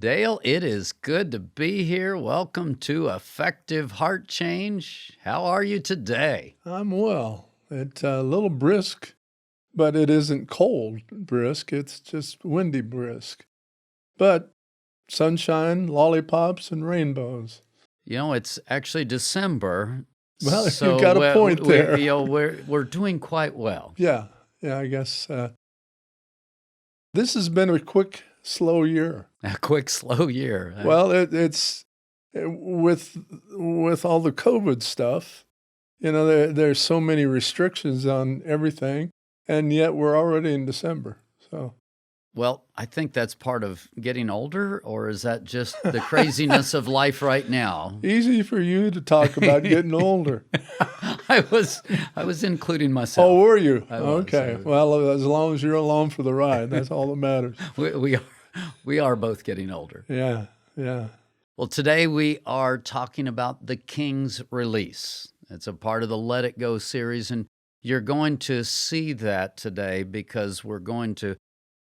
Dale, it is good to be here. Welcome to Effective Heart Change. How are you today? I'm well. It's a little brisk, but it isn't cold brisk. It's just windy brisk. But sunshine, lollipops, and rainbows. It's actually December, Well, you've so got a point there. we're doing quite well. Yeah, I guess this has been a quick, slow year. A quick, slow year. Well, it's with all the COVID stuff. There's so many restrictions on everything, and yet we're already in December. So. Well, I think that's part of getting older, or is that just the craziness of life right now? Easy for you to talk about getting older. I was including myself. Oh, were you? I was. Okay. Well, as long as you're along for the ride, that's all that matters. We are both getting older. Yeah. Well, today we are talking about the King's Release. It's a part of the Let It Go series, and you're going to see that today because we're going to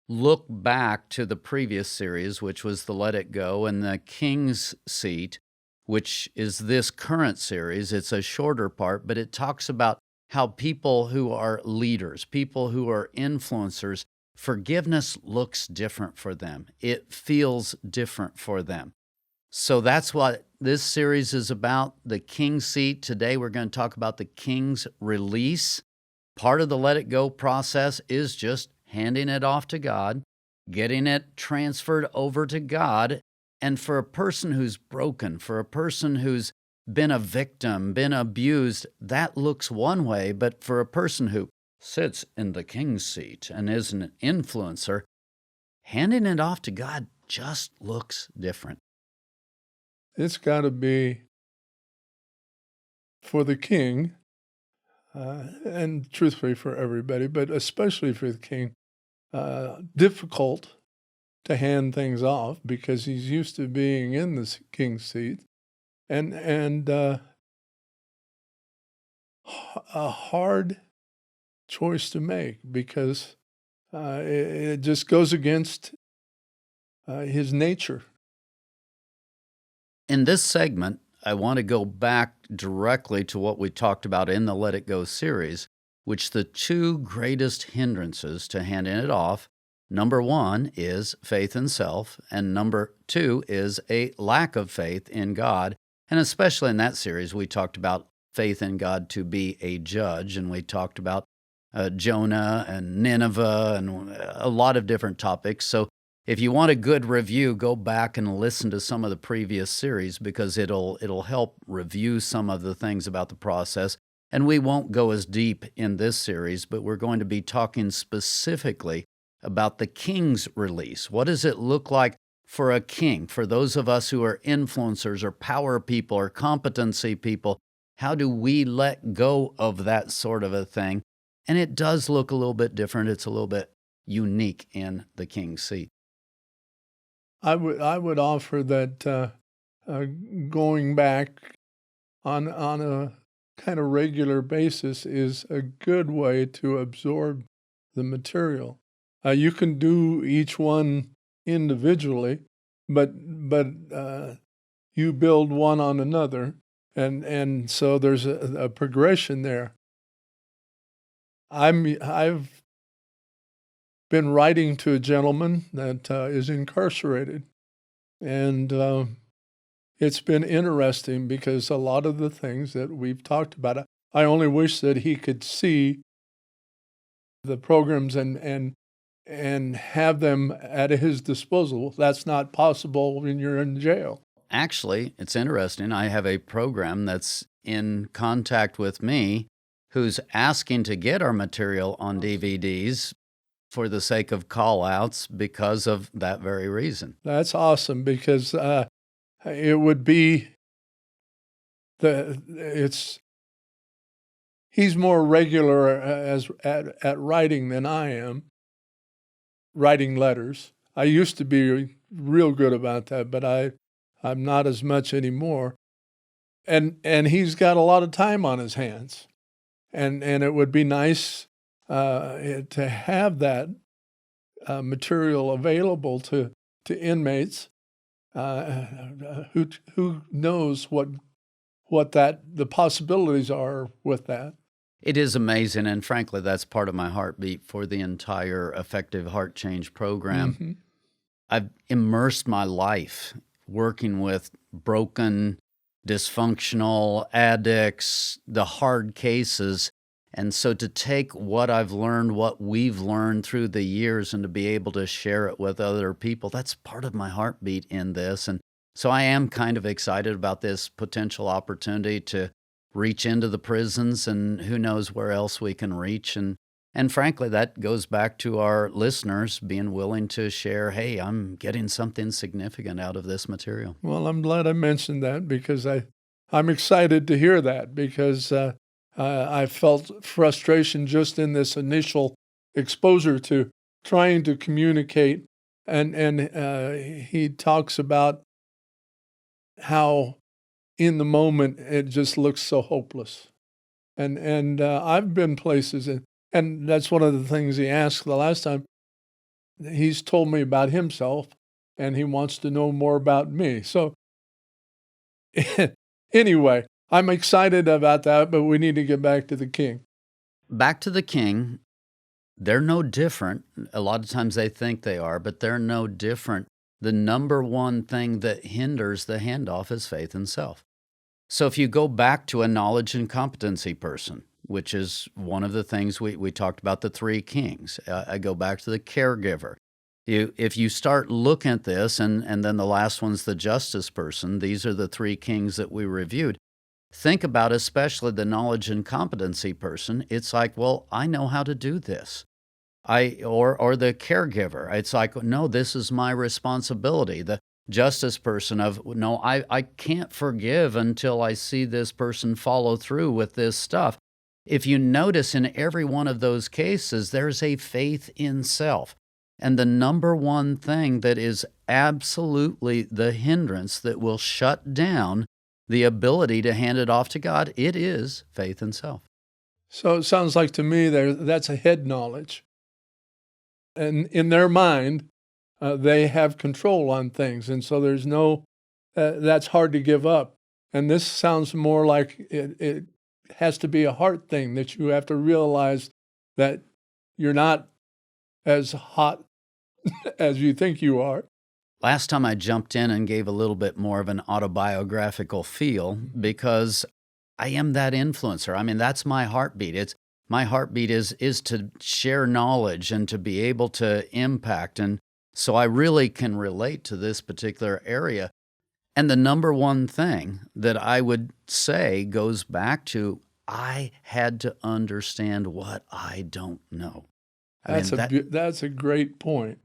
look back to the previous series, which was the Let It Go, and the King's Seat, which is this current series. It's a shorter part, but it talks about how people who are leaders, people who are influencers, forgiveness looks different for them. It feels different for them. So that's what this series is about, the King's Seat. Today we're going to talk about the King's Release. Part of the Let It Go process is just handing it off to God, getting it transferred over to God. And for a person who's broken, for a person who's been a victim, been abused, that looks one way. But for a person who sits in the King's Seat and is an influencer, handing it off to God just looks different. It's got to be, for the king, and truthfully for everybody, but especially for the king, difficult to hand things off because he's used to being in the king's seat, and a hard choice to make because it just goes against his nature. In this segment, I want to go back directly to what we talked about in the Let It Go series, which the two greatest hindrances to handing it off, number one is faith in self, and number two is a lack of faith in God. And especially in that series, we talked about faith in God to be a judge, and we talked about Jonah and Nineveh and a lot of different topics. So if you want a good review, go back and listen to some of the previous series because it'll help review some of the things about the process. And we won't go as deep in this series, but we're going to be talking specifically about the King's Release. What does it look like for a king? For those of us who are influencers or power people or competency people, how do we let go of that sort of a thing? And it does look a little bit different. It's a little bit unique in the King's Seat. I would offer that going back on a kind of regular basis is a good way to absorb the material. You can do each one individually, but you build one on another, and so there's a progression there. I've been writing to a gentleman that is incarcerated, and it's been interesting because a lot of the things that we've talked about, I only wish that he could see the programs and have them at his disposal. That's not possible when you're in jail. Actually, it's interesting. I have a program that's in contact with me who's asking to get our material on DVDs for the sake of call-outs because of that very reason. That's awesome because it would be he's more regular at writing than I am, writing letters. I used to be real good about that, but I'm not as much anymore. And he's got a lot of time on his hands. And it would be nice to have that material available to inmates Who knows what the possibilities are with that? It is amazing, and frankly, that's part of my heartbeat for the entire Effective Heart Change program. Hmm. I've immersed my life working with broken, dysfunctional addicts, the hard cases. And so to take what I've learned, what we've learned through the years, and to be able to share it with other people, that's part of my heartbeat in this. And so I am kind of excited about this potential opportunity to reach into the prisons, and who knows where else we can reach. And frankly, that goes back to our listeners being willing to share, hey, I'm getting something significant out of this material. Well, I'm glad I mentioned that because I'm excited to hear that because I felt frustration just in this initial exposure to trying to communicate, and he talks about how in the moment it just looks so hopeless, and I've been places, and that's one of the things he asked the last time. He's told me about himself, and he wants to know more about me. So anyway, I'm excited about that, but we need to get back to the king. Back to the king, they're no different. A lot of times they think they are, but they're no different. The number one thing that hinders the handoff is faith in self. So if you go back to a knowledge and competency person, which is one of the things we talked about, the three kings. I go back to the caregiver. If you start looking at this, and then the last one's the justice person, these are the three kings that we reviewed. Think about especially the knowledge and competency person. It's like, well, I know how to do this. Or the caregiver. It's like, no, this is my responsibility. The justice person of, no, I can't forgive until I see this person follow through with this stuff. If you notice in every one of those cases, there's a faith in self. And the number one thing that is absolutely the hindrance that will shut down the ability to hand it off to God, it is faith in self. So it sounds like to me that's a head knowledge. And in their mind, they have control on things. And so there's that's hard to give up. And this sounds more like it has to be a heart thing, that you have to realize that you're not as hot as you think you are. Last time I jumped in and gave a little bit more of an autobiographical feel because I am that influencer. I mean, that's my heartbeat. My heartbeat is to share knowledge and to be able to impact. And so I really can relate to this particular area. And the number one thing that I would say goes back to, I had to understand what I don't know. That's a great point.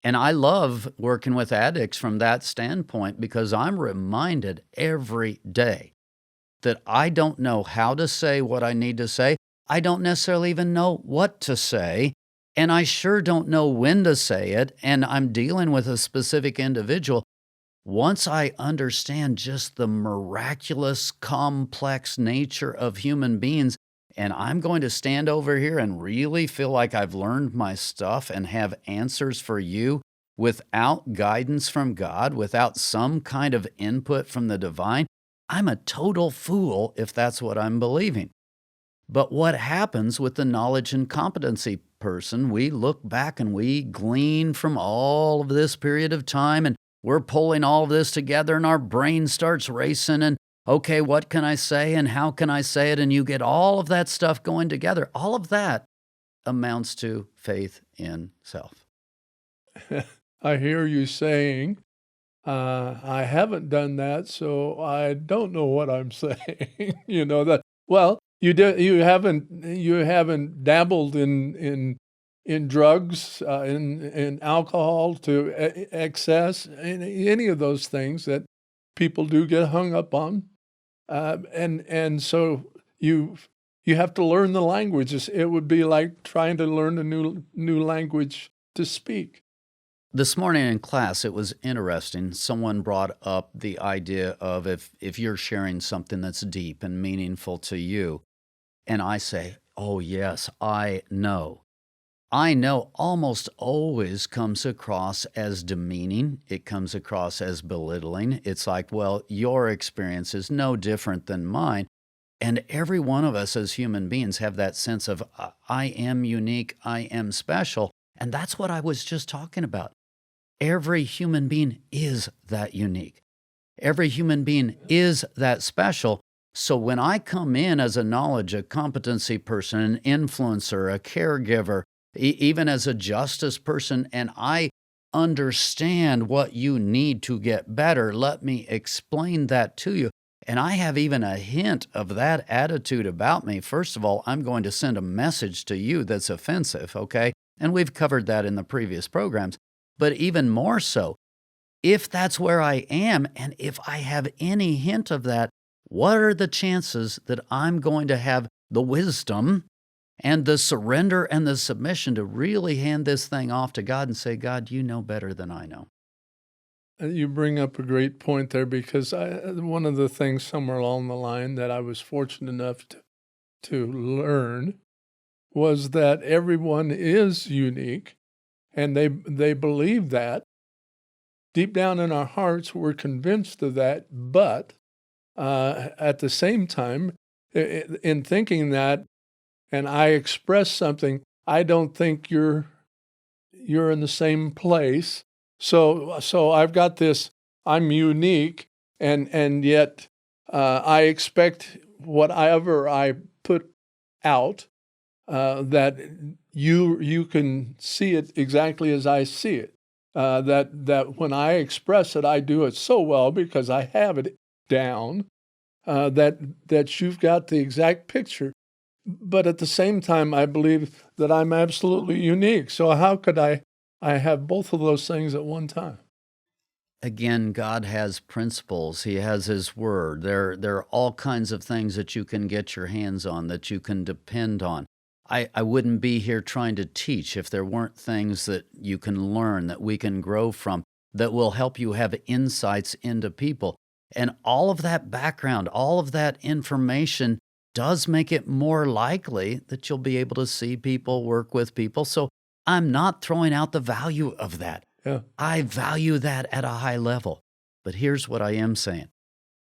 And I love working with addicts from that standpoint because I'm reminded every day that I don't know how to say what I need to say. I don't necessarily even know what to say, and I sure don't know when to say it, and I'm dealing with a specific individual. Once I understand just the miraculous, complex nature of human beings, and I'm going to stand over here and really feel like I've learned my stuff and have answers for you without guidance from God, without some kind of input from the divine, I'm a total fool if that's what I'm believing. But what happens with the knowledge and competency person? We look back and we glean from all of this period of time, and we're pulling all of this together, and our brain starts racing, and okay, what can I say and how can I say it? And you get all of that stuff going together. All of that amounts to faith in self. I hear you saying, I haven't done that, so I don't know what I'm saying. That. Well, you haven't dabbled in drugs, in alcohol to excess, any of those things that people do get hung up on, and so you have to learn the language. It would be like trying to learn a new language to speak. This morning in class, it was interesting. Someone brought up the idea of if you're sharing something that's deep and meaningful to you, and I say, oh, yes, I know. I know almost always comes across as demeaning. It comes across as belittling. It's like, well, your experience is no different than mine. And every one of us as human beings have that sense of, I am unique, I am special. And that's what I was just talking about. Every human being is that unique. Every human being is that special. So when I come in as a knowledge, a competency person, an influencer, a caregiver, even as a justice person, and I understand what you need to get better, let me explain that to you. And I have even a hint of that attitude about me. First of all, I'm going to send a message to you that's offensive, okay? And we've covered that in the previous programs. But even more so, if that's where I am, and if I have any hint of that, what are the chances that I'm going to have the wisdom and the surrender and the submission to really hand this thing off to God and say, God, you know better than I know? You bring up a great point there, because one of the things somewhere along the line that I was fortunate enough to learn was that everyone is unique, and they believe that. Deep down in our hearts, we're convinced of that, but at the same time, in thinking that, and I express something, I don't think you're in the same place. So I've got this, I'm unique, and yet I expect whatever I put out, that you can see it exactly as I see it. That when I express it, I do it so well because I have it down, that you've got the exact picture. But at the same time, I believe that I'm absolutely unique. So how could I have both of those things at one time? Again, God has principles. He has His Word. There are all kinds of things that you can get your hands on, that you can depend on. I wouldn't be here trying to teach if there weren't things that you can learn, that we can grow from, that will help you have insights into people. And all of that background, all of that information does make it more likely that you'll be able to see people, work with people. So I'm not throwing out the value of that. Yeah. I value that at a high level. But here's what I am saying.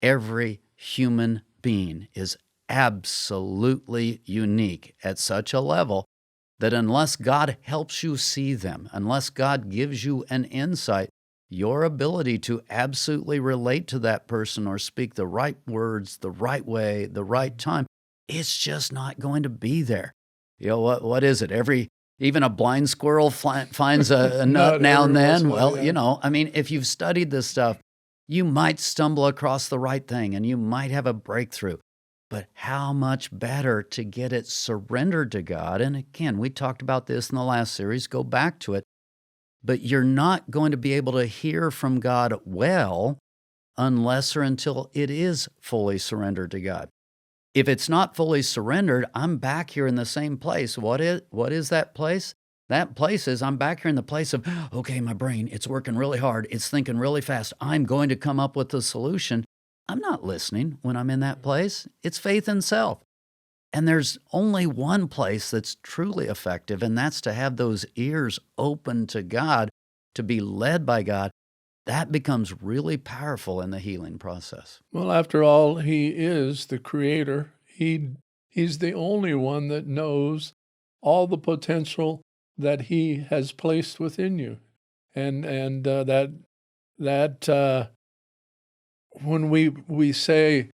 Every human being is absolutely unique at such a level that unless God helps you see them, unless God gives you an insight, your ability to absolutely relate to that person or speak the right words, the right way, the right time, it's just not going to be there. You know, what is it? Even a blind squirrel finds a nut Not now and every once then. in a while, Well, yeah. you know, I mean, if you've studied this stuff, you might stumble across the right thing and you might have a breakthrough. But how much better to get it surrendered to God? And again, we talked about this in the last series. Go back to it. But you're not going to be able to hear from God well unless or until it is fully surrendered to God. If it's not fully surrendered, I'm back here in the same place. What is that place? That place is I'm back here in the place of, okay, my brain, it's working really hard. It's thinking really fast. I'm going to come up with a solution. I'm not listening when I'm in that place. It's faith in self. And there's only one place that's truly effective, and that's to have those ears open to God, to be led by God. That becomes really powerful in the healing process. Well, after all, He is the Creator. He's the only one that knows all the potential that He has placed within you, and that when we say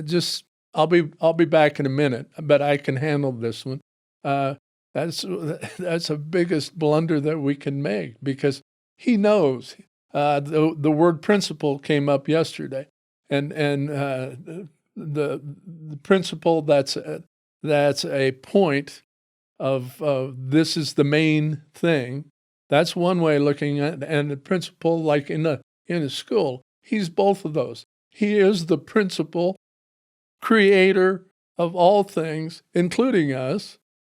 just I'll be back in a minute, but I can handle this one. Uh, that's a biggest blunder that we can make, because He knows. The word principle came up yesterday, and the principle that's a point of this is the main thing. That's one way of looking at it. And the principle, like in a school, He's both of those. He is the principal creator of all things, including us,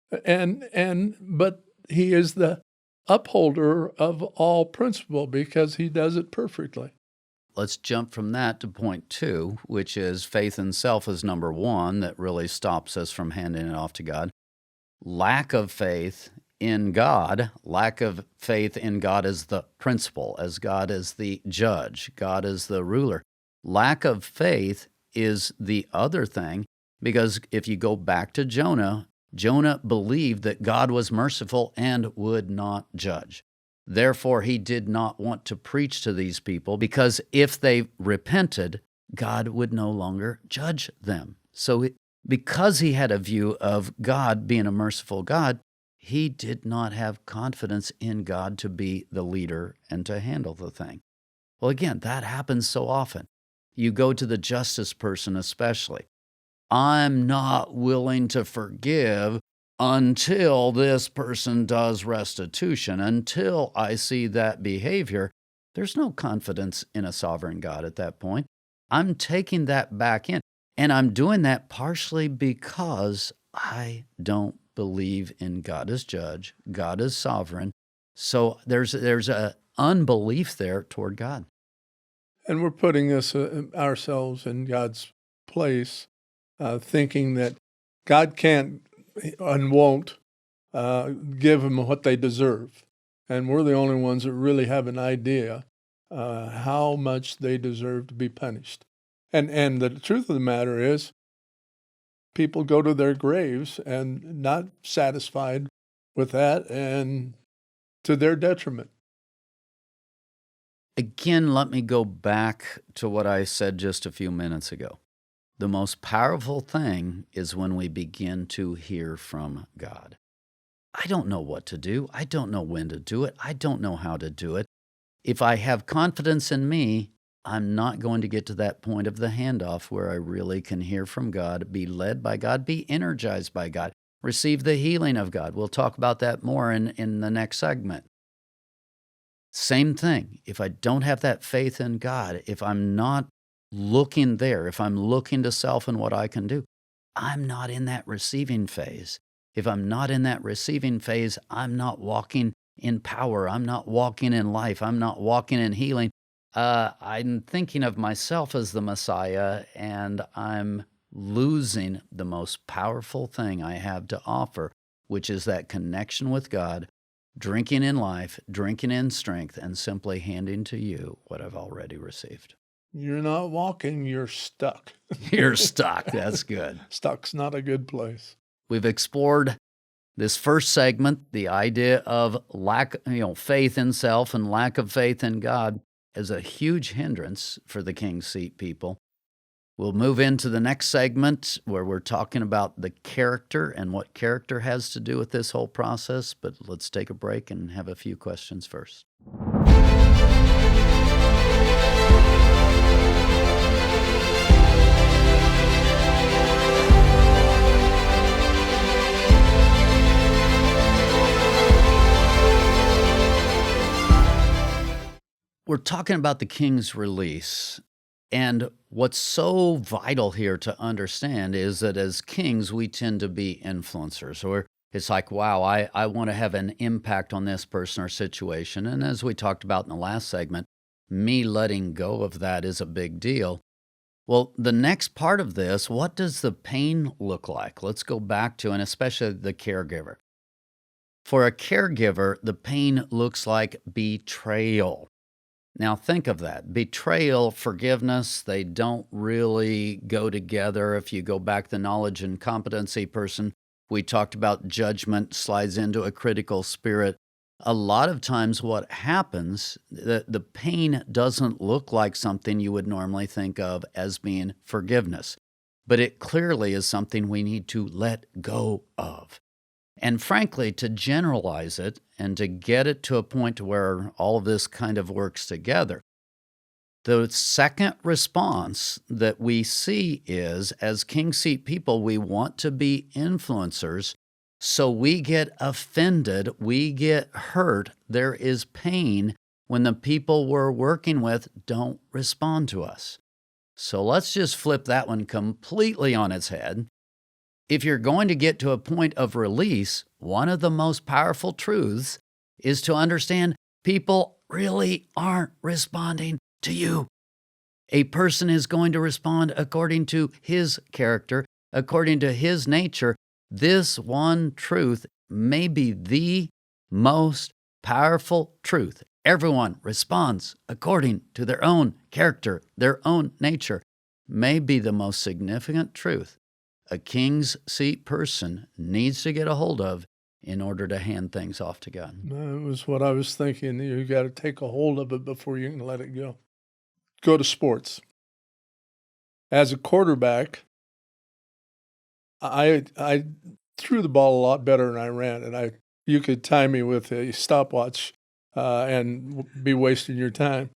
but He is the upholder of all principle because He does it perfectly. Let's jump from that to point 2, which is faith in self is number 1 that really stops us from handing it off to God. Lack of faith in God, lack of faith in God as the principal, as God as the judge, God as the ruler. Lack of faith is the other thing, because if you go back to Jonah, Jonah believed that God was merciful and would not judge. Therefore, he did not want to preach to these people, because if they repented, God would no longer judge them. So because he had a view of God being a merciful God, he did not have confidence in God to be the leader and to handle the thing. Well, again, that happens so often. You go to the justice person especially. I'm not willing to forgive until this person does restitution, until I see that behavior. There's no confidence in a sovereign God at that point. I'm taking that back in, and I'm doing that partially because I don't believe in God as judge, God as sovereign. So there's a unbelief there toward God. And we're putting ourselves in God's place, thinking that God can't and won't give them what they deserve. And we're the only ones that really have an idea how much they deserve to be punished. And the truth of the matter is, people go to their graves and not satisfied with that, and to their detriment. Again, let me go back to what I said just a few minutes ago. The most powerful thing is when we begin to hear from God. I don't know what to do. I don't know when to do it. I don't know how to do it. If I have confidence in me, I'm not going to get to that point of the handoff where I really can hear from God, be led by God, be energized by God, receive the healing of God. We'll talk about that more in the next segment. Same thing. If I don't have that faith in God, if I'm not looking there, if I'm looking to self and what I can do, I'm not in that receiving phase. If I'm not in that receiving phase, I'm not walking in power. I'm not walking in life. I'm not walking in healing. I'm thinking of myself as the Messiah, and I'm losing the most powerful thing I have to offer, which is that connection with God, drinking in life, drinking in strength, and simply handing to you what I've already received. You're not walking, you're stuck. You're stuck. That's good. Stuck's not a good place. We've explored this first segment, the idea of faith in self and lack of faith in God as a huge hindrance for the King's Seat people. We'll move into the next segment where we're talking about the character and what character has to do with this whole process, but let's take a break and have a few questions first. We're talking about the King's release, and what's so vital here to understand is that as kings, we tend to be influencers, or it's like, wow, I want to have an impact on this person or situation. And as we talked about in the last segment, me letting go of that is a big deal. Well, the next part of this, what does the pain look like? Let's go back to, and especially the caregiver. For a caregiver, the pain looks like betrayal. Now think of that. Betrayal, forgiveness, they don't really go together. If you go back the knowledge and competency person, we talked about judgment slides into a critical spirit. A lot of times what happens, the pain doesn't look like something you would normally think of as being forgiveness, but it clearly is something we need to let go of. And frankly, to generalize it and to get it to a point where all of this kind of works together, the second response that we see is, as King Seat people, we want to be influencers, so we get offended, we get hurt, there is pain when the people we're working with don't respond to us. So let's just flip that one completely on its head. If you're going to get to a point of release, one of the most powerful truths is to understand people really aren't responding to you. A person is going to respond according to his character, according to his nature. This one truth may be the most powerful truth. Everyone responds according to their own character, their own nature, may be the most significant truth a king's seat person needs to get a hold of in order to hand things off to God. That was what I was thinking. You got to take a hold of it before you can let it go. Go to sports. As a quarterback, I threw the ball a lot better than I ran, and you could time me with a stopwatch and be wasting your time.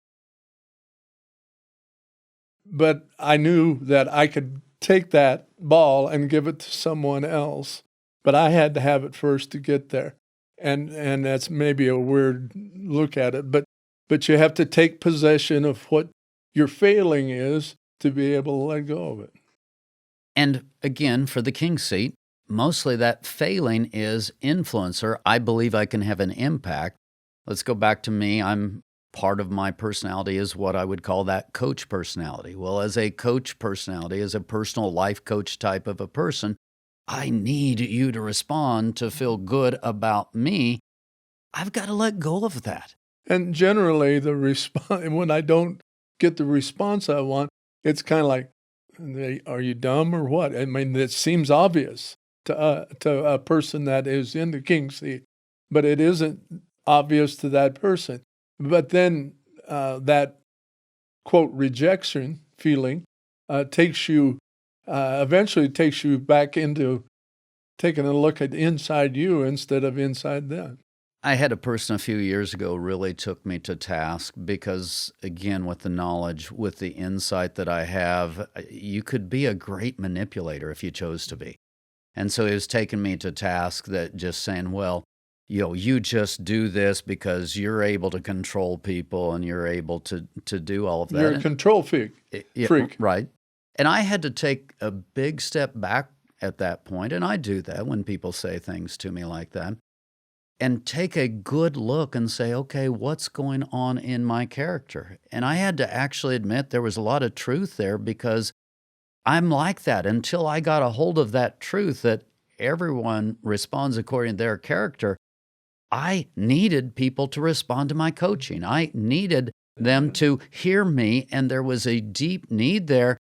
But I knew that I could take that ball and give it to someone else, but I had to have it first to get there. And that's maybe a weird look at it, but you have to take possession of what your failing is to be able to let go of it. And again, for the king's seat, mostly that failing is influencer. I believe I can have an impact. Let's go back to me. Part of my personality is what I would call that coach personality. Well, as a coach personality, as a personal life coach type of a person, I need you to respond to feel good about me. I've got to let go of that. And generally, when I don't get the response I want, it's kind of like, are you dumb or what? I mean, it seems obvious to a person that is in the king's seat, but it isn't obvious to that person. But then that, quote, rejection feeling eventually takes you back into taking a look at inside you instead of inside them. I had a person a few years ago really took me to task because, again, with the knowledge, with the insight that I have, you could be a great manipulator if you chose to be. And so he was taking me to task that just saying, well, you just do this because you're able to control people and you're able to do all of that. You're a control freak. Right. And I had to take a big step back at that point, and I do that when people say things to me like that, and take a good look and say, okay, what's going on in my character? And I had to actually admit there was a lot of truth there because I'm like that until I got a hold of that truth that everyone responds according to their character. I needed people to respond to my coaching. I needed them to hear me, and there was a deep need there.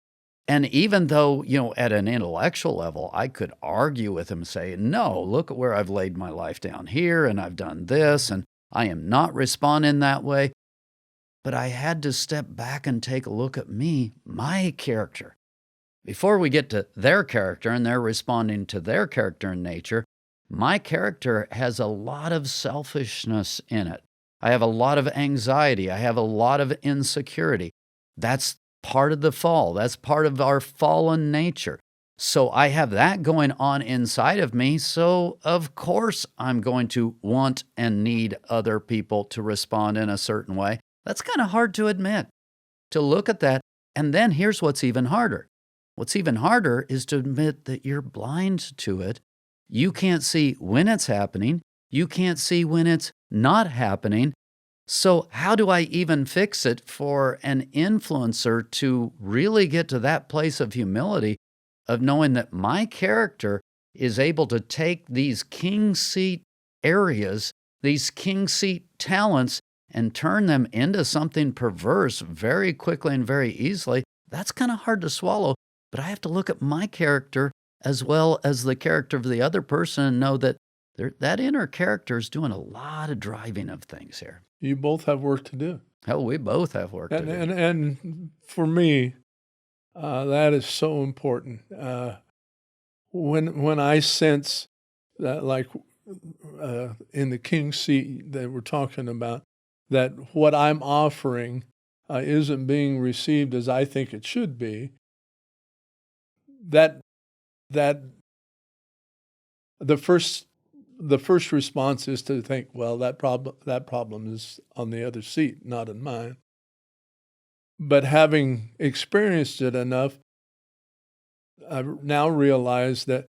And even though, at an intellectual level, I could argue with him, say, no, look at where I've laid my life down here, and I've done this, and I am not responding that way. But I had to step back and take a look at me, my character. Before we get to their character and they're responding to their character and nature, my character has a lot of selfishness in it. I have a lot of anxiety. I have a lot of insecurity. That's part of the fall. That's part of our fallen nature. So I have that going on inside of me. So of course I'm going to want and need other people to respond in a certain way. That's kind of hard to admit, to look at that. And then here's what's even harder. What's even harder is to admit that you're blind to it. You can't see when it's happening. You can't see when it's not happening. So how do I even fix it for an influencer to really get to that place of humility of knowing that my character is able to take these king seat areas, these king seat talents, and turn them into something perverse very quickly and very easily? That's kind of hard to swallow, but I have to look at my character as well as the character of the other person and know that that inner character is doing a lot of driving of things here. You both have work to do. Oh, we both have work to do. And for me, that is so important. When I sense that, like in the king seat that we're talking about, that what I'm offering isn't being received as I think it should be, that the first response is to think, well, that problem is on the other seat, not in mine. But having experienced it enough, I now realize that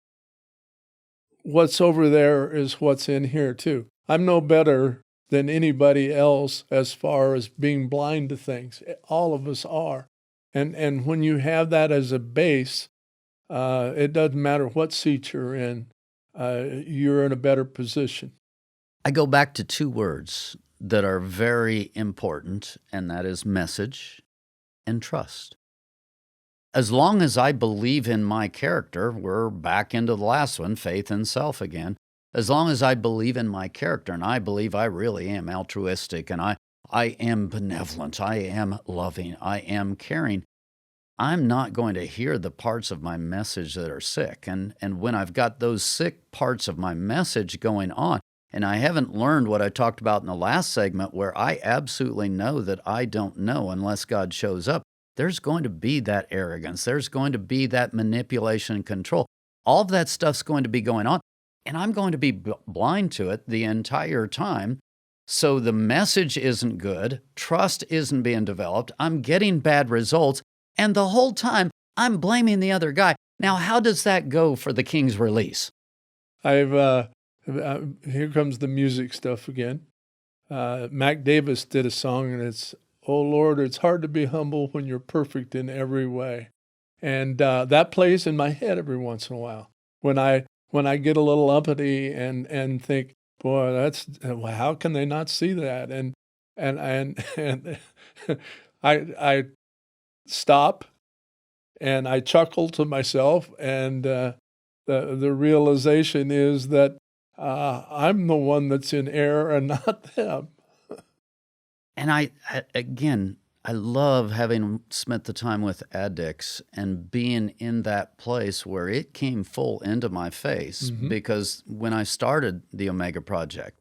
what's over there is what's in here too. I'm no better than anybody else as far as being blind to things. All of us are. And when you have that as a base, it doesn't matter what seat you're in. you're in a better position. I go back to two words that are very important, and that is message and trust. As long as I believe in my character, we're back into the last one, faith and self again. As long as I believe in my character and I believe I really am altruistic and I am benevolent, I am loving, I am caring, I'm not going to hear the parts of my message that are sick. And when I've got those sick parts of my message going on, and I haven't learned what I talked about in the last segment, where I absolutely know that I don't know unless God shows up, there's going to be that arrogance. There's going to be that manipulation and control. All of that stuff's going to be going on, and I'm going to be blind to it the entire time. So the message isn't good. Trust isn't being developed. I'm getting bad results. And the whole time, I'm blaming the other guy. Now, how does that go for the King's release? Here comes the music stuff again. Mac Davis did a song, and it's, "Oh Lord, it's hard to be humble when you're perfect in every way." And that plays in my head every once in a while. When I get a little uppity and think, boy, how can they not see that? And I stop and I chuckle to myself, and the realization is that I'm the one that's in error and not them. And again, I love having spent the time with addicts and being in that place where it came full into my face, because when I started the Omega Project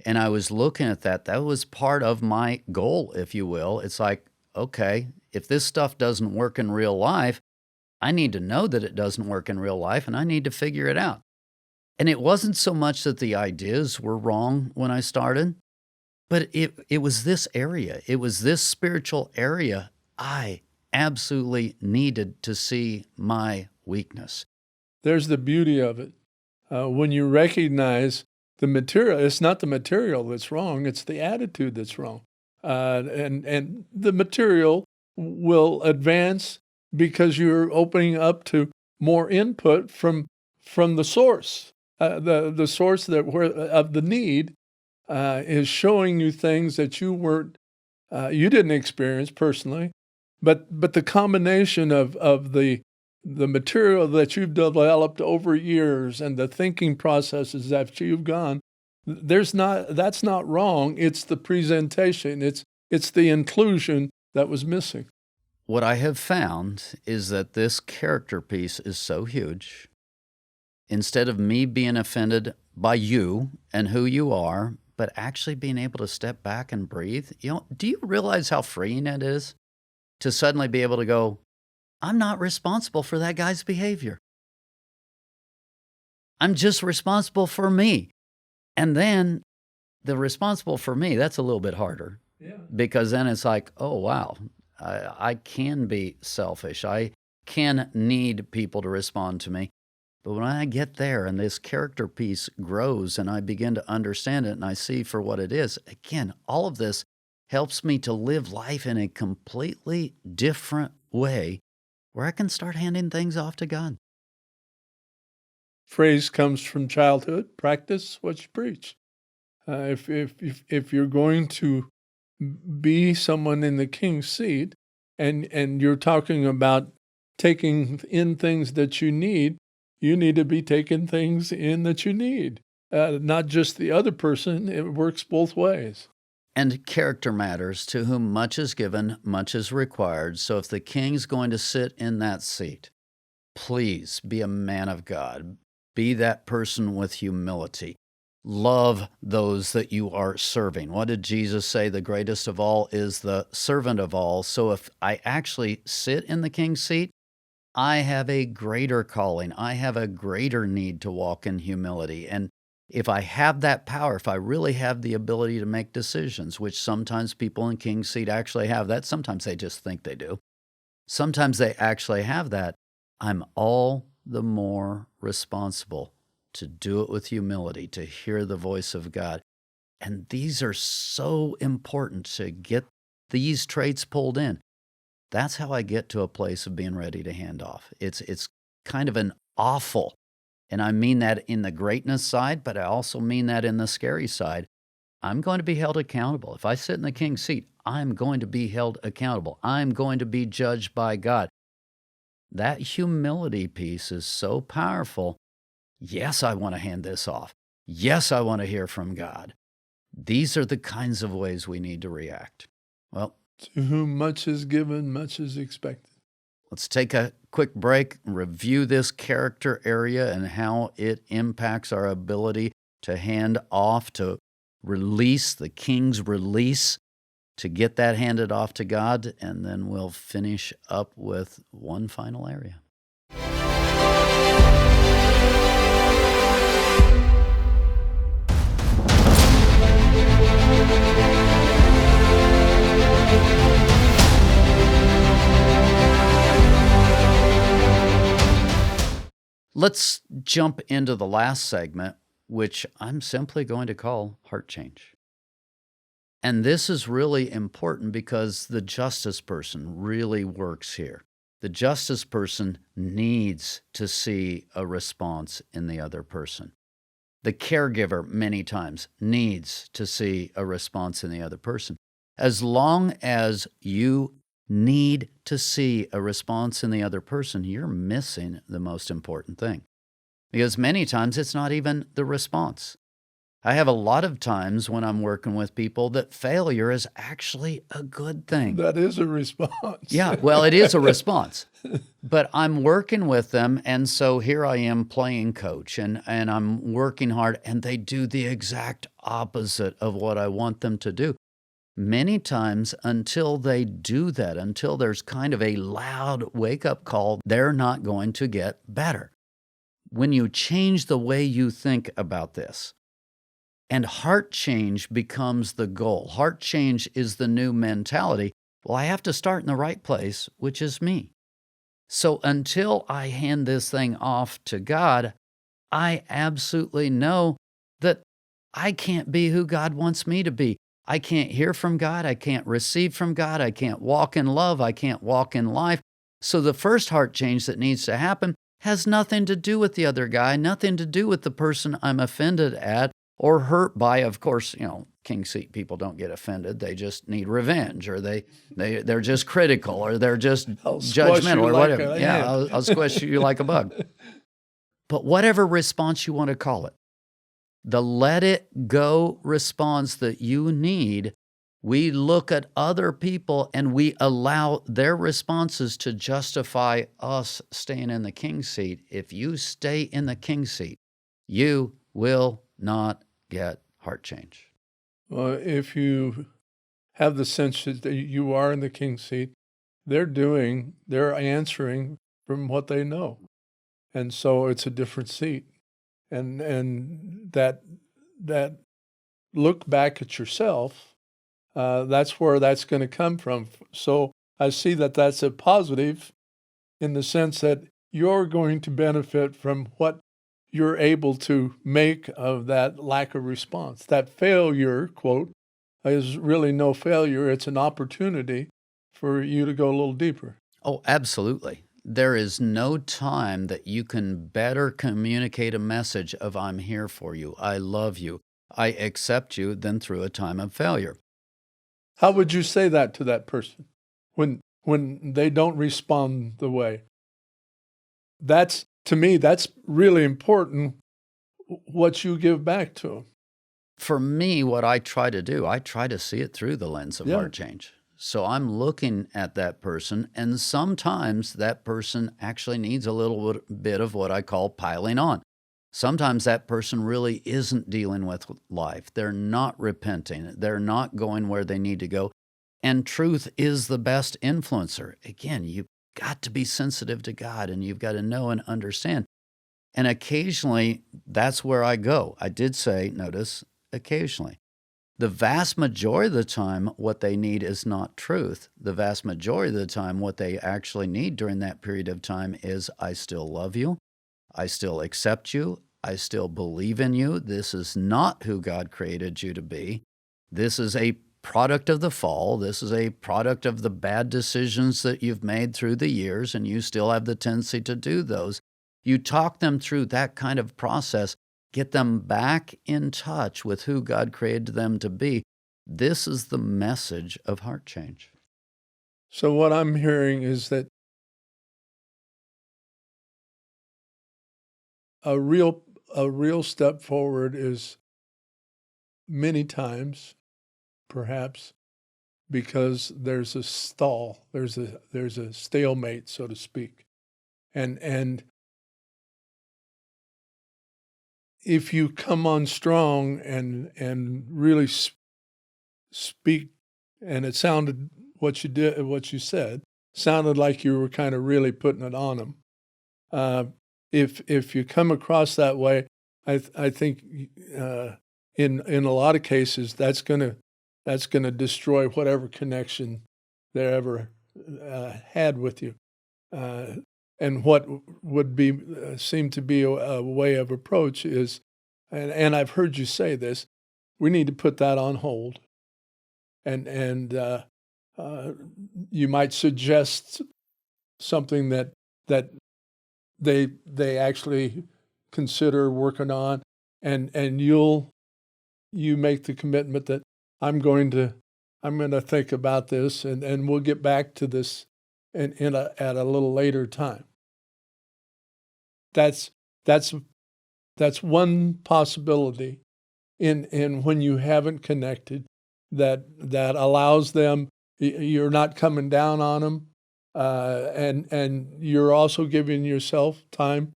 and I was looking at that, that was part of my goal, if you will. It's like, okay, if this stuff doesn't work in real life, I need to know that it doesn't work in real life, and I need to figure it out. And it wasn't so much that the ideas were wrong when I started, but it was this area. It was this spiritual area I absolutely needed to see my weakness. There's the beauty of it. When you recognize the material, it's not the material that's wrong, it's the attitude that's wrong. And the material will advance because you're opening up to more input from the source. The source of the need is showing you things that you didn't experience personally, but the combination of the material that you've developed over years and the thinking processes that you've gone, that's not wrong. It's the presentation. It's the inclusion that was missing. What I have found is that this character piece is so huge. Instead of me being offended by you and who you are, but actually being able to step back and breathe, do you realize how freeing it is to suddenly be able to go, I'm not responsible for that guy's behavior. I'm just responsible for me. And then the responsible for me, that's a little bit harder. Yeah. Because then it's like, oh, wow, I can be selfish. I can need people to respond to me. But when I get there and this character piece grows and I begin to understand it and I see for what it is, again, all of this helps me to live life in a completely different way where I can start handing things off to God. Phrase comes from childhood: practice what you preach. If you're going to be someone in the king's seat, and you're talking about taking in things that you need to be taking things in that you need, not just the other person. It works both ways. And character matters. To whom much is given, much is required. So if the king's going to sit in that seat, please be a man of God. Be that person with humility. Love those that you are serving. What did Jesus say? The greatest of all is the servant of all. So if I actually sit in the king's seat, I have a greater calling. I have a greater need to walk in humility. And if I have that power, if I really have the ability to make decisions, which sometimes people in king's seat actually have that, sometimes they just think they do. Sometimes they actually have that. I'm all the more responsible to do it with humility, to hear the voice of God. And these are so important to get these traits pulled in. That's how I get to a place of being ready to hand off. It's kind of an awful And I mean that in the greatness side, but I also mean that in the scary side. I'm going to be held accountable. If I sit in the king's seat, I'm going to be held accountable. I'm going to be judged by God. That humility piece is so powerful. Yes, I want to hand this off. Yes, I want to hear from God. These are the kinds of ways we need to react. Well, To whom much is given, much is expected. let's take a quick break and review this character area and how it impacts our ability to hand off, to release, the king's release, to get that handed off to God, and then we'll finish up with one final area. Let's jump into the last segment, which I'm simply going to call heart change. And this is really important because the justice person really works here. The justice person needs to see a response in the other person. The caregiver, many times, needs to see a response in the other person. As long as you need to see a response in the other person, you're missing the most important thing. Because many times it's not even the response. I have a lot of times when I'm working with people that failure is actually a good thing. That is a response. Yeah, well, it is a response. But I'm working with them, and so here I am playing coach, and I'm working hard, and they do the exact opposite of what I want them to do. Many times, until they do that, until there's kind of a loud wake-up call, they're not going to get better. When you change the way you think about this, and heart change becomes the goal, heart change is the new mentality, well, I have to start in the right place, which is me. So until I hand this thing off to God, I absolutely know that I can't be who God wants me to be. I can't hear from God. I can't receive from God. I can't walk in love. I can't walk in life. So the first heart change that needs to happen has nothing to do with the other guy, nothing to do with the person I'm offended at or hurt by. Of course, king seat people don't get offended. They just need revenge, or they're just critical, or they're just judgmental, or whatever. I'll squish you like a bug. But whatever response you want to call it, the let it go response that you need, we look at other people and we allow their responses to justify us staying in the king's seat. If you stay in the king's seat, you will not get heart change. Well, if you have the sense that you are in the king's seat, they're answering from what they know. And so it's a different seat. And that look back at yourself, that's where that's going to come from. So I see that that's a positive in the sense that you're going to benefit from what you're able to make of that lack of response. That failure, quote, is really no failure. It's an opportunity for you to go a little deeper. Oh, absolutely. There is no time that you can better communicate a message of I'm here for you, I love you, I accept you than through a time of failure. How would you say that to that person when they don't respond the way? To me, that's really important, what you give back to them. For me, what I try to do, I try to see it through the lens of heart change. So I'm looking at that person, and sometimes that person actually needs a little bit of what I call piling on. Sometimes that person really isn't dealing with life. They're not repenting. They're not going where they need to go. And truth is the best influencer. Again, you've got to be sensitive to God, and you've got to know and understand. And occasionally, that's where I go. I did say, notice, occasionally. The vast majority of the time, what they need is not truth. The vast majority of the time, what they actually need during that period of time is, I still love you. I still accept you. I still believe in you. This is not who God created you to be. This is a product of the fall. This is a product of the bad decisions that you've made through the years, and you still have the tendency to do those. You talk them through that kind of process, get them back in touch with who God created them to be. This is the message of heart change. So what I'm hearing is that a real step forward is many times, perhaps, because there's a stall, there's a stalemate, so to speak, and if you come on strong and really speak, and it sounded what you said sounded like you were kind of really putting it on them. If you come across that way, I think in a lot of cases that's gonna destroy whatever connection they ever had with you. And what would seem to be a way of approach is, and I've heard you say this, we need to put that on hold, and you might suggest something that they actually consider working on, and you make the commitment that I'm going to think about this, and we'll get back to this at a little later time. That's one possibility in when you haven't connected, that allows them. You're not coming down on them, and you're also giving yourself time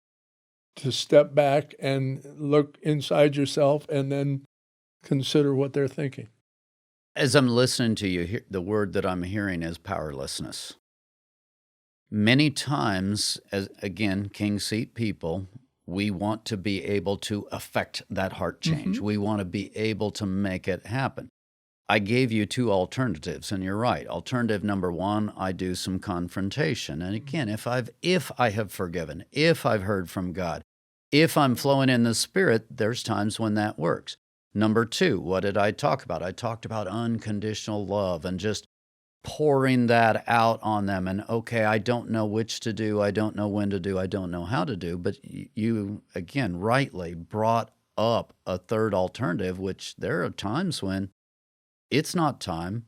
to step back and look inside yourself, and then consider what they're thinking. As I'm listening to you, the word that I'm hearing is powerlessness. Many times, as again, king seat people, we want to be able to affect that heart change. We want to be able to make it happen. I gave you two alternatives, and you're right. Alternative number one, I do some confrontation. And again, if I have forgiven, if I've heard from God, if I'm flowing in the Spirit, there's times when that works. Number two, what did I talk about? I talked about unconditional love and just pouring that out on them. And okay, I don't know which to do. I don't know when to do. I don't know how to do. But you, again, rightly brought up a third alternative, which there are times when it's not time.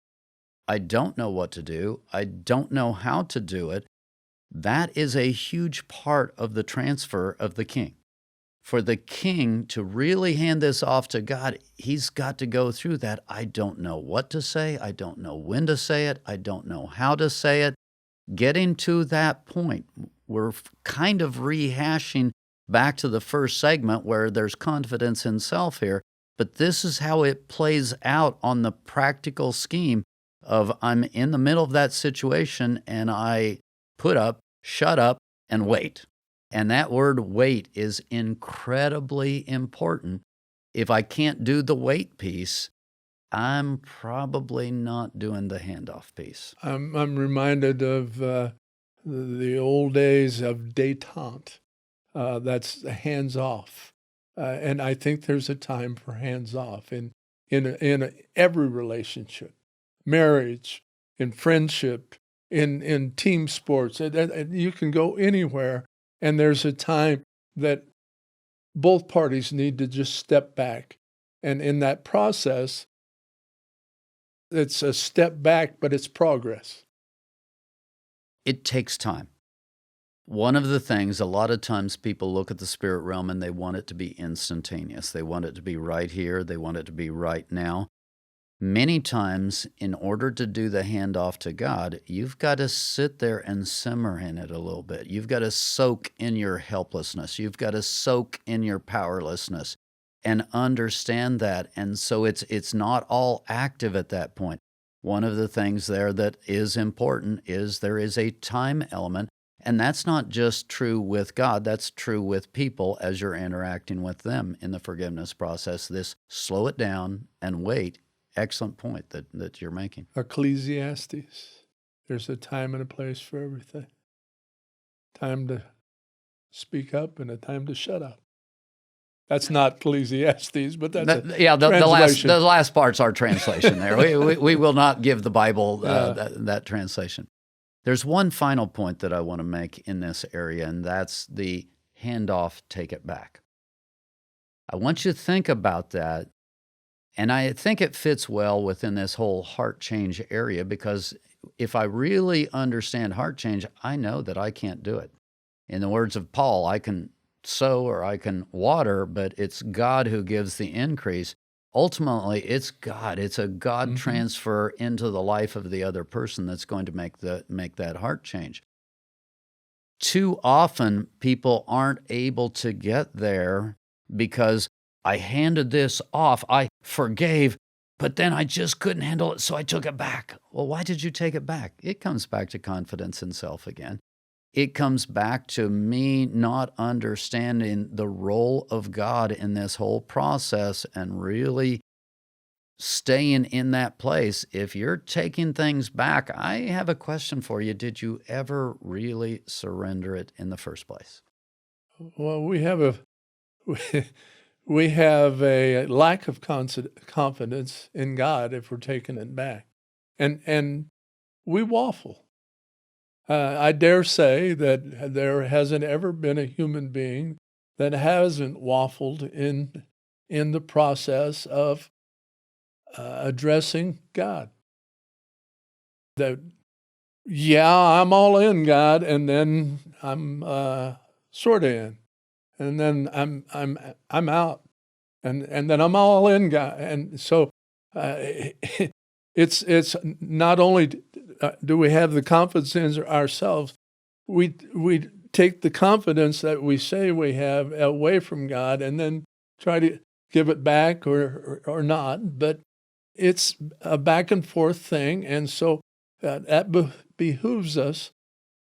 I don't know what to do. I don't know how to do it. That is a huge part of the transfer of the king. For the king to really hand this off to God, he's got to go through that. I don't know what to say. I don't know when to say it. I don't know how to say it. Getting to that point, we're kind of rehashing back to the first segment where there's confidence in self here, but this is how it plays out on the practical scheme of I'm in the middle of that situation and I put up, shut up, and wait. And that word wait is incredibly important. If I can't do the wait piece, I'm probably not doing the handoff piece. I'm reminded of the old days of détente. That's hands off, and I think there's a time for hands off in every relationship, marriage, in friendship, in team sports. You can go anywhere. And there's a time that both parties need to just step back. And in that process, it's a step back, but it's progress. It takes time. One of the things, a lot of times people look at the spirit realm and they want it to be instantaneous. They want it to be right here. They want it to be right now. Many times, in order to do the handoff to God, you've got to sit there and simmer in it a little bit. You've got to soak in your helplessness. You've got to soak in your powerlessness and understand that. And so it's not all active at that point. One of the things there that is important is there is a time element, and that's not just true with God. That's true with people as you're interacting with them in the forgiveness process. This slow it down and wait. Excellent point that you're making. Ecclesiastes. There's a time and a place for everything. Time to speak up and a time to shut up. That's not Ecclesiastes, but that's the last part's our translation there. We will not give the Bible that translation. There's one final point that I want to make in this area, and that's the hand off, take it back. I want you to think about that. And I think it fits well within this whole heart change area, because if I really understand heart change, I know that I can't do it. In the words of Paul, I can sow or I can water, but it's God who gives the increase. Ultimately, it's God. It's a God transfer into the life of the other person that's going to make that heart change. Too often, people aren't able to get there because I handed this off, I forgave, but then I just couldn't handle it, so I took it back. Well, why did you take it back? It comes back to confidence in self again. It comes back to me not understanding the role of God in this whole process and really staying in that place. If you're taking things back, I have a question for you. Did you ever really surrender it in the first place? Well, we have a we have a lack of confidence in God if we're taking it back, and we waffle. I dare say that there hasn't ever been a human being that hasn't waffled in the process of addressing God. That, yeah, I'm all in, God, and then I'm sort of in, and then I'm out, and then I'm all in, God, and so it's not only do we have the confidence in ourselves, we take the confidence that we say we have away from God, and then try to give it back or not, but it's a back and forth thing, and so that behooves us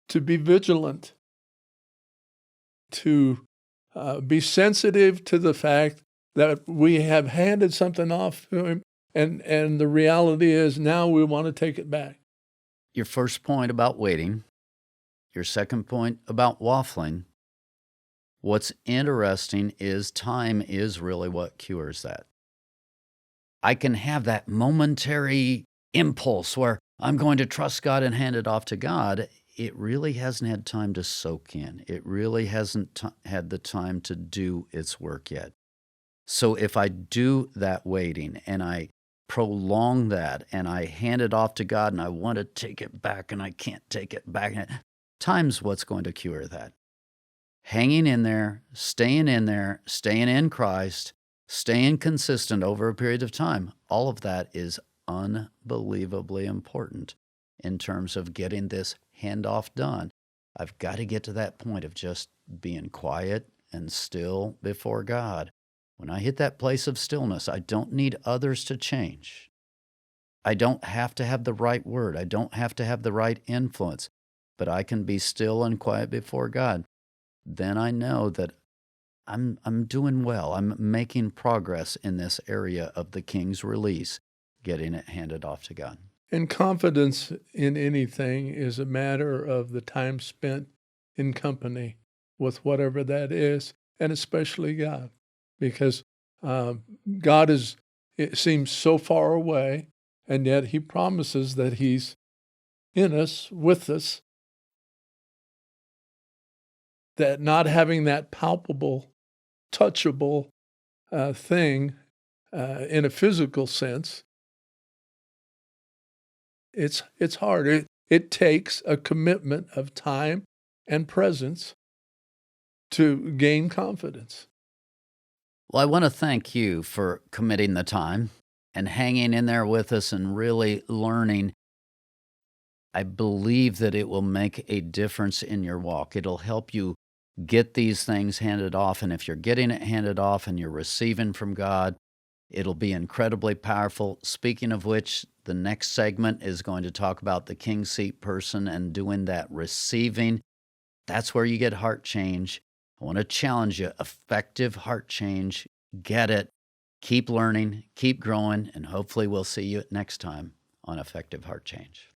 to be vigilant, to be sensitive to the fact that we have handed something off to Him, and the reality is now we want to take it back. Your first point about waiting, your second point about waffling. What's interesting is time is really what cures that. I can have that momentary impulse where I'm going to trust God and hand it off to God. It really hasn't had time to soak in. It really hasn't had the time to do its work yet. So if I do that waiting and I prolong that and I hand it off to God and I want to take it back and I can't take it back, time's what's going to cure that. Hanging in there, staying in Christ, staying consistent over a period of time, all of that is unbelievably important in terms of getting this handoff done. I've got to get to that point of just being quiet and still before God. When I hit that place of stillness, I don't need others to change. I don't have to have the right word. I don't have to have the right influence, but I can be still and quiet before God. Then I know that I'm doing well. I'm making progress in this area of the King's release, getting it handed off to God. And confidence in anything is a matter of the time spent in company with whatever that is, and especially God, because God it seems so far away, and yet He promises that He's in us, with us, that not having that palpable, touchable thing in a physical sense, it's hard. It takes a commitment of time and presence to gain confidence. Well, I want to thank you for committing the time and hanging in there with us and really learning. I believe that it will make a difference in your walk. It'll help you get these things handed off. And if you're getting it handed off and you're receiving from God, it'll be incredibly powerful. Speaking of which, the next segment is going to talk about the king seat person and doing that receiving. That's where you get heart change. I want to challenge you, effective heart change. Get it. Keep learning, keep growing, and hopefully we'll see you next time on Effective Heart Change.